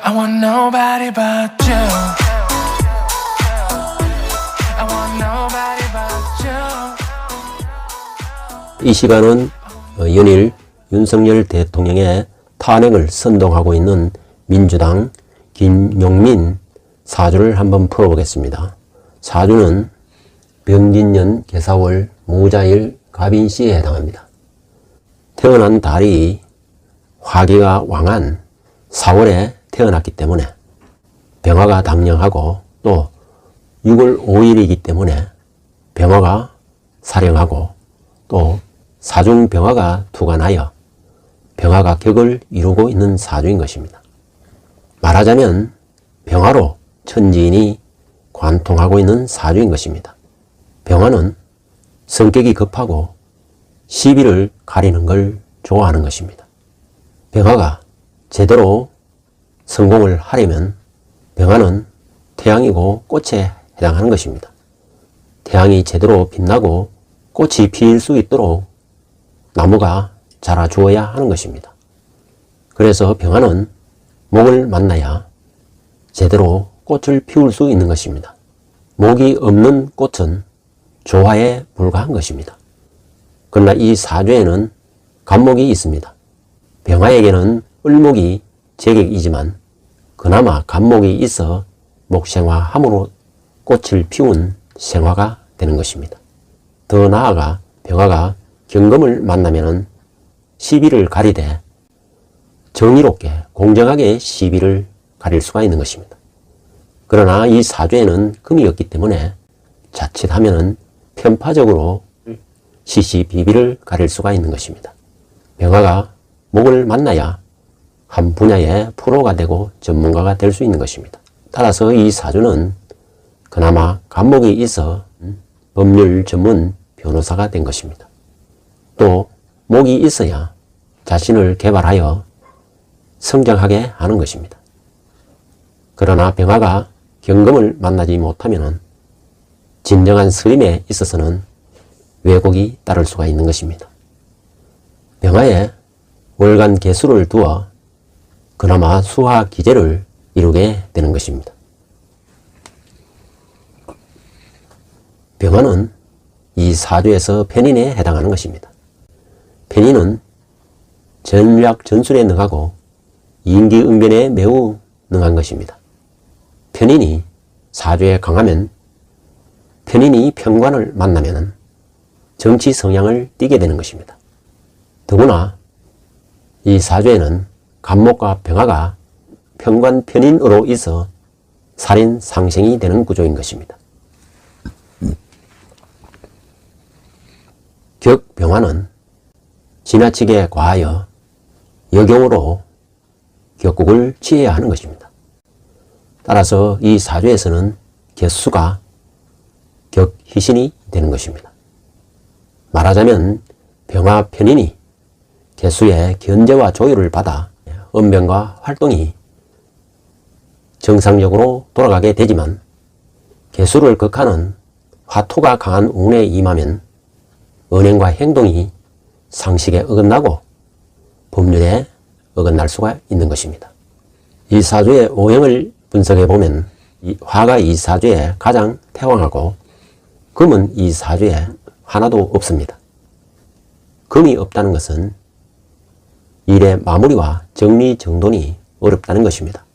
I want nobody but you. I want nobody but you. 이 시간은 연일 윤석열 대통령의 탄핵을 선동하고 있는 민주당 김용민 사주를 한번 풀어보겠습니다. 사주는 병진년 개사월 무자일 갑인시에 해당합니다. 태어난 달이 화기가 왕한 4월에 태어났기 때문에 병화가 당령하고 또 6월 5일이기 때문에 병화가 사령하고 또 사중병화가 투관하여 병화가 격을 이루고 있는 사주인 것입니다. 말하자면 병화로 천지인이 관통하고 있는 사주인 것입니다. 병화는 성격이 급하고 시비를 가리는 걸 좋아하는 것입니다. 병화가 제대로 성공을 하려면 병화는 태양이고 꽃에 해당하는 것입니다. 태양이 제대로 빛나고 꽃이 피일 수 있도록 나무가 자라 주어야 하는 것입니다. 그래서 병화는 목을 만나야 제대로 꽃을 피울 수 있는 것입니다. 목이 없는 꽃은 조화에 불과한 것입니다. 그러나 이 사주에는 간목이 있습니다. 병화에게는 을목이 제격이지만 그나마 간목이 있어 목생화함으로 꽃을 피운 생화가 되는 것입니다. 더 나아가 병화가 경금을 만나면 시비를 가리되 정의롭게 공정하게 시비를 가릴 수가 있는 것입니다. 그러나 이 사주에는 금이 없기 때문에 자칫하면 편파적으로 시시비비를 가릴 수가 있는 것입니다. 병화가 목을 만나야 한 분야의 프로가 되고 전문가가 될 수 있는 것입니다. 따라서 이 사주는 그나마 간목이 있어 법률 전문 변호사가 된 것입니다. 또 목이 있어야 자신을 개발하여 성장하게 하는 것입니다. 그러나 병화가 경금을 만나지 못하면 진정한 스림에 있어서는 왜곡이 따를 수가 있는 것입니다. 병화에 월간 개수를 두어 그나마 수화 기제를 이루게 되는 것입니다. 병화는 이 사주에서 편인에 해당하는 것입니다. 편인은 전략 전술에 능하고 인기응변에 매우 능한 것입니다. 편인이 사주에 강하면 편인이 편관을 만나면 정치 성향을 띠게 되는 것입니다. 더구나 이 사주에는 간목과 병화가 편관 편인으로 있어 살인 상생이 되는 구조인 것입니다. 격병화는 지나치게 과하여 역용으로 격국을 취해야 하는 것입니다. 따라서 이 사주에서는 개수가 격희신이 되는 것입니다. 말하자면 병화 편인이 개수의 견제와 조율을 받아 언변과 활동이 정상적으로 돌아가게 되지만 개수를 극하는 화토가 강한 운에 임하면 언행과 행동이 상식에 어긋나고 법률에 어긋날 수가 있는 것입니다. 이 사주의 오행을 분석해 보면 화가 이 사주에 가장 태왕하고 금은 이 사주에 하나도 없습니다. 금이 없다는 것은 일의 마무리와 정리정돈이 어렵다는 것입니다.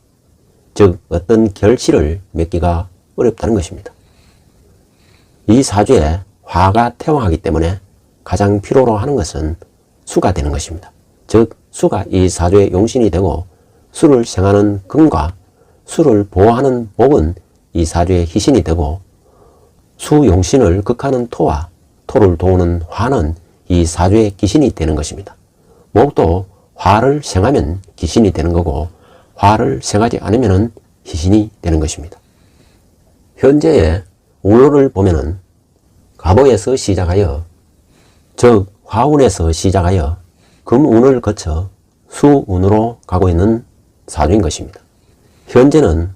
즉 어떤 결실을 맺기가 어렵다는 것입니다. 이 사주에 화가 태왕하기 때문에 가장 필요로 하는 것은 수가 되는 것입니다. 즉 수가 이 사주의 용신이 되고 수를 생하는 금과 수를 보호하는 목은 이 사주의 희신이 되고 수 용신을 극하는 토와 토를 도우는 화는 이 사주의 기신이 되는 것입니다. 목도 화를 생하면 기신이 되는 거고 화를 생하지 않으면 희신이 되는 것입니다. 현재의 운호를 보면은 갑오에서 시작하여 즉 화운에서 시작하여 금운을 거쳐 수운으로 가고 있는 사주인 것입니다. 현재는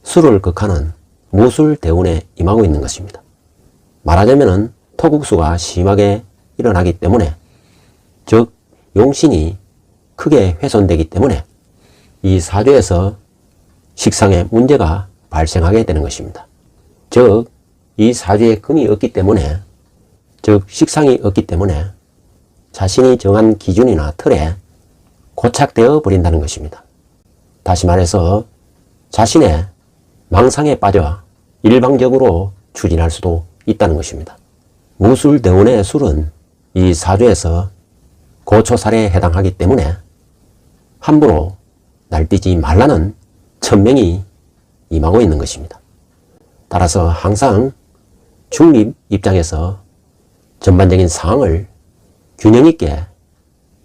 수를 극하는 무술대운에 임하고 있는 것입니다. 말하자면 토국수가 심하게 일어나기 때문에 즉 용신이 크게 훼손되기 때문에 이 사주에서 식상에 문제가 발생하게 되는 것입니다. 즉, 이 사주에 금이 없기 때문에, 즉 식상이 없기 때문에 자신이 정한 기준이나 틀에 고착되어 버린다는 것입니다. 다시 말해서 자신의 망상에 빠져 일방적으로 추진할 수도 있다는 것입니다. 무술대운의 술은 이 사주에서 고초살에 해당하기 때문에 함부로 날뛰지 말라는 천명이 임하고 있는 것입니다. 따라서 항상 중립 입장에서 전반적인 상황을 균형 있게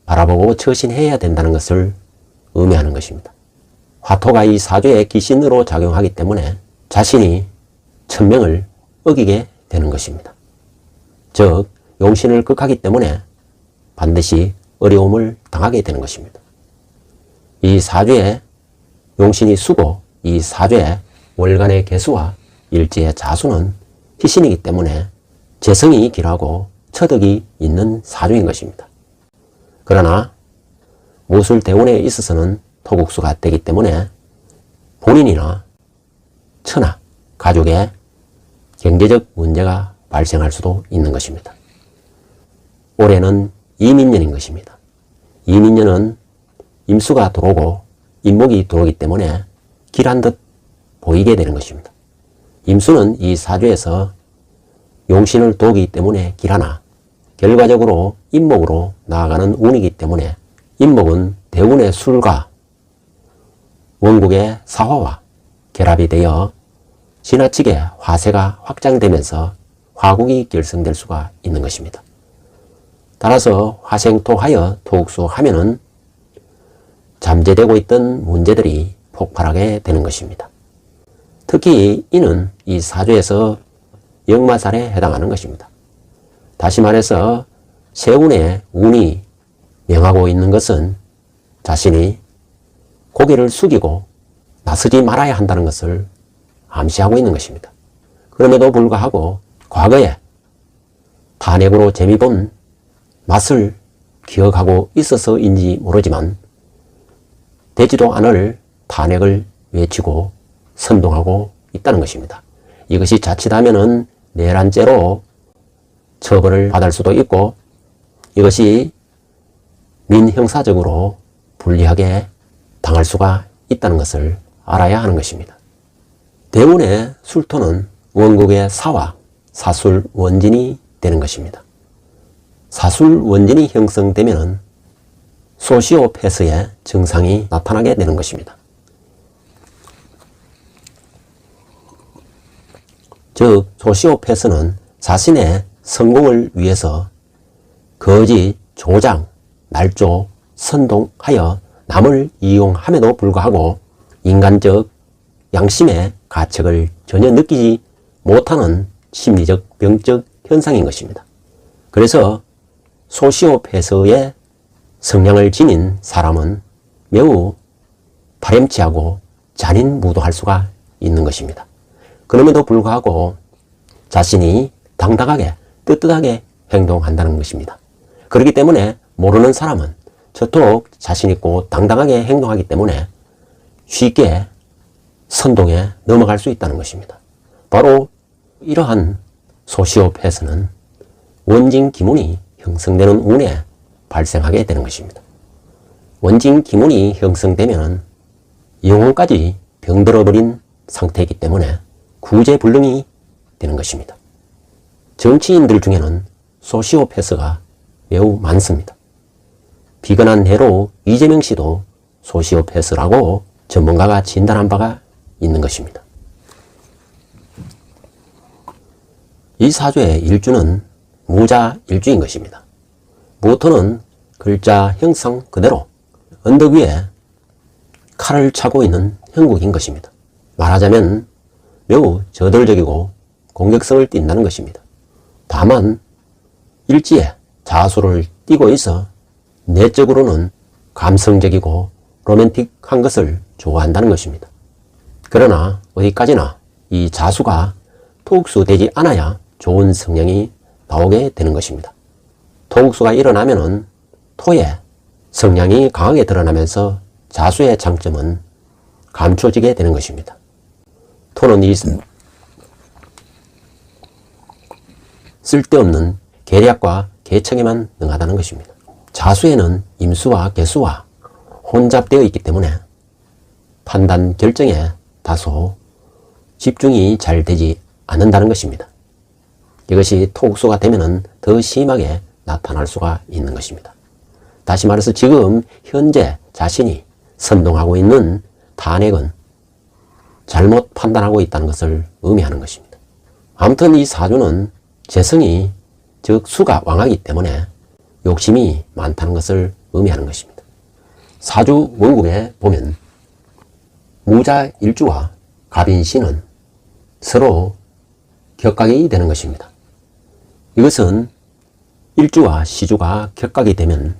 바라보고 처신해야 된다는 것을 의미하는 것입니다. 화토가 이 사주의 기신으로 작용하기 때문에 자신이 천명을 어기게 되는 것입니다. 즉, 용신을 극하기 때문에 반드시 어려움을 당하게 되는 것입니다. 이 사주의 용신이 수고, 이 사주의 월간의 개수와 일지의 자수는 희신이기 때문에 재성이 길하고 처덕이 있는 사주인 것입니다. 그러나 무술대운에 있어서는 토국수가 되기 때문에 본인이나 처나 가족의 경제적 문제가 발생할 수도 있는 것입니다. 올해는 이민년인 것입니다. 이민년은 임수가 들어오고 임목이 들어오기 때문에 길한 듯 보이게 되는 것입니다. 임수는 이 사주에서 용신을 도우기 때문에 길하나 결과적으로 임목으로 나아가는 운이기 때문에 임목은 대운의 술과 원국의 사화와 결합이 되어 지나치게 화세가 확장되면서 화국이 결성될 수가 있는 것입니다. 따라서 화생토하여 토국수 하면은 잠재되고 있던 문제들이 폭발하게 되는 것입니다. 특히 이는 이 사주에서 역마살에 해당하는 것입니다. 다시 말해서 세운의 운이 명하고 있는 것은 자신이 고개를 숙이고 나서지 말아야 한다는 것을 암시하고 있는 것입니다. 그럼에도 불구하고 과거에 탄핵으로 재미본 맛을 기억하고 있어서인지 모르지만 되지도 않을 탄핵을 외치고 선동하고 있다는 것입니다. 이것이 자칫하면은 내란죄로 처벌을 받을 수도 있고 이것이 민형사적으로 불리하게 당할 수가 있다는 것을 알아야 하는 것입니다. 대운의 술토는 원국의 사와 사술 원진이 되는 것입니다. 사술 원진이 형성되면 소시오패스의 증상이 나타나게 되는 것입니다. 즉 소시오패스는 자신의 성공을 위해서 거짓, 조장, 날조, 선동하여 남을 이용함에도 불구하고 인간적 양심의 가책을 전혀 느끼지 못하는 심리적 병적 현상인 것입니다. 그래서 소시오패스의 성향을 지닌 사람은 매우 파렴치하고 잔인무도할 수가 있는 것입니다. 그럼에도 불구하고 자신이 당당하게 떳떳하게 행동한다는 것입니다. 그렇기 때문에 모르는 사람은 저토록 자신있고 당당하게 행동하기 때문에 쉽게 선동에 넘어갈 수 있다는 것입니다. 바로 이러한 소시오패스는 원진 기문이 형성되는 운에 발생하게 되는 것입니다. 원진 기문이 형성되면 영혼까지 병들어버린 상태이기 때문에 구제불능이 되는 것입니다. 정치인들 중에는 소시오패스가 매우 많습니다. 비근한 해로 이재명 씨도 소시오패스라고 전문가가 진단한 바가 있는 것입니다. 이 사주의 일주는 무자 일주인 것입니다. 모토는 글자 형상 그대로 언덕 위에 칼을 차고 있는 형국인 것입니다. 말하자면 매우 저돌적이고 공격성을 띈다는 것입니다. 다만 일지에 자수를 띠고 있어 내적으로는 감성적이고 로맨틱한 것을 좋아한다는 것입니다. 그러나 어디까지나 이 자수가 토국수되지 않아야 좋은 성향이 나오게 되는 것입니다. 토국수가 일어나면은 토의 성향이 강하게 드러나면서 자수의 장점은 감춰지게 되는 것입니다. 토는 이 쓸데없는 계략과 계청에만 능하다는 것입니다. 자수에는 임수와 개수와 혼잡되어 있기 때문에 판단 결정에 다소 집중이 잘 되지 않는다는 것입니다. 이것이 토국수가 되면 더 심하게 나타날 수가 있는 것입니다. 다시 말해서 지금 현재 자신이 선동하고 있는 탄핵은 잘못 판단하고 있다는 것을 의미하는 것입니다. 아무튼 이 사주는 재성이 즉 수가 왕하기 때문에 욕심이 많다는 것을 의미하는 것입니다. 사주 원국에 보면 무자 일주와 갑인신은 서로 격각이 되는 것입니다. 이것은 일주와 시주가 격각이 되면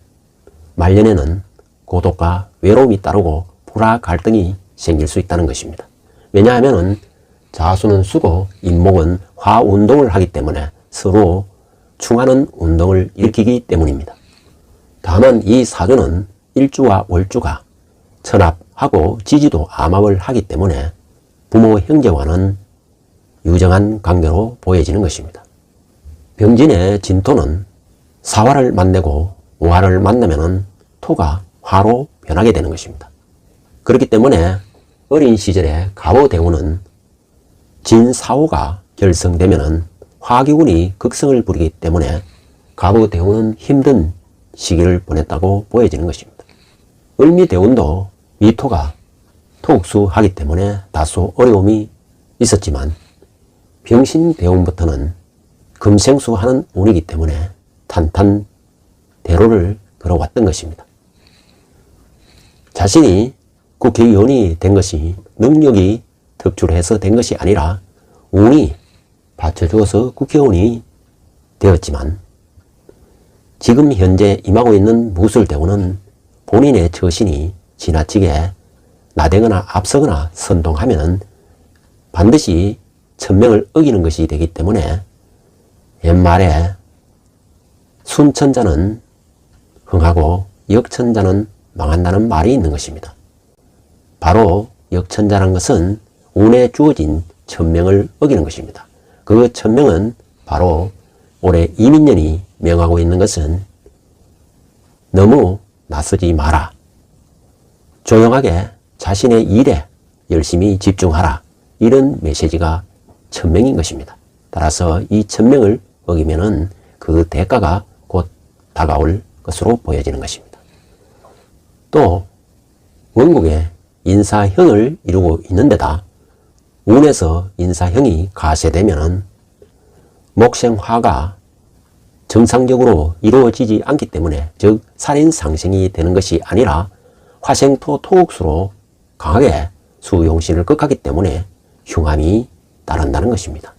말년에는 고독과 외로움이 따르고 불화 갈등이 생길 수 있다는 것입니다. 왜냐하면 자수는 수고 임목은 화 운동을 하기 때문에 서로 충하는 운동을 일으키기 때문입니다. 다만 이 사주는 일주와 월주가 천합하고 지지도 암합을 하기 때문에 부모 형제와는 유정한 관계로 보여지는 것입니다. 병진의 진토는 사화를 만나고 무화를 만나면 토가 화로 변하게 되는 것입니다. 그렇기 때문에 어린 시절에 갑오대운은 진사오가 결성되면 화기운이 극성을 부리기 때문에 갑오대운은 힘든 시기를 보냈다고 보여지는 것입니다. 을미대운도 미토가 토국수하기 때문에 다소 어려움이 있었지만 병신대운부터는 금생수하는 운이기 때문에 탄탄대로를 걸어왔던 것입니다. 자신이 국회의원이 된 것이 능력이 특출해서 된 것이 아니라 운이 받쳐주어서 국회의원이 되었지만 지금 현재 임하고 있는 무술대운은 본인의 처신이 지나치게 나대거나 앞서거나 선동하면 반드시 천명을 어기는 것이 되기 때문에 옛말에 순천자는 흥하고 역천자는 망한다는 말이 있는 것입니다. 바로 역천자란 것은 운에 주어진 천명을 어기는 것입니다. 그 천명은 바로 올해 이민년이 명하고 있는 것은 너무 나서지 마라. 조용하게 자신의 일에 열심히 집중하라. 이런 메시지가 천명인 것입니다. 따라서 이 천명을 어기면은 그 대가가 곧 다가올 것으로 보여지는 것입니다. 또 원국에 인사형을 이루고 있는데다 운에서 인사형이 가세되면 목생화가 정상적으로 이루어지지 않기 때문에 즉 살인상생이 되는 것이 아니라 화생토 토국수로 강하게 수용신을 극하기 때문에 흉함이 따른다는 것입니다.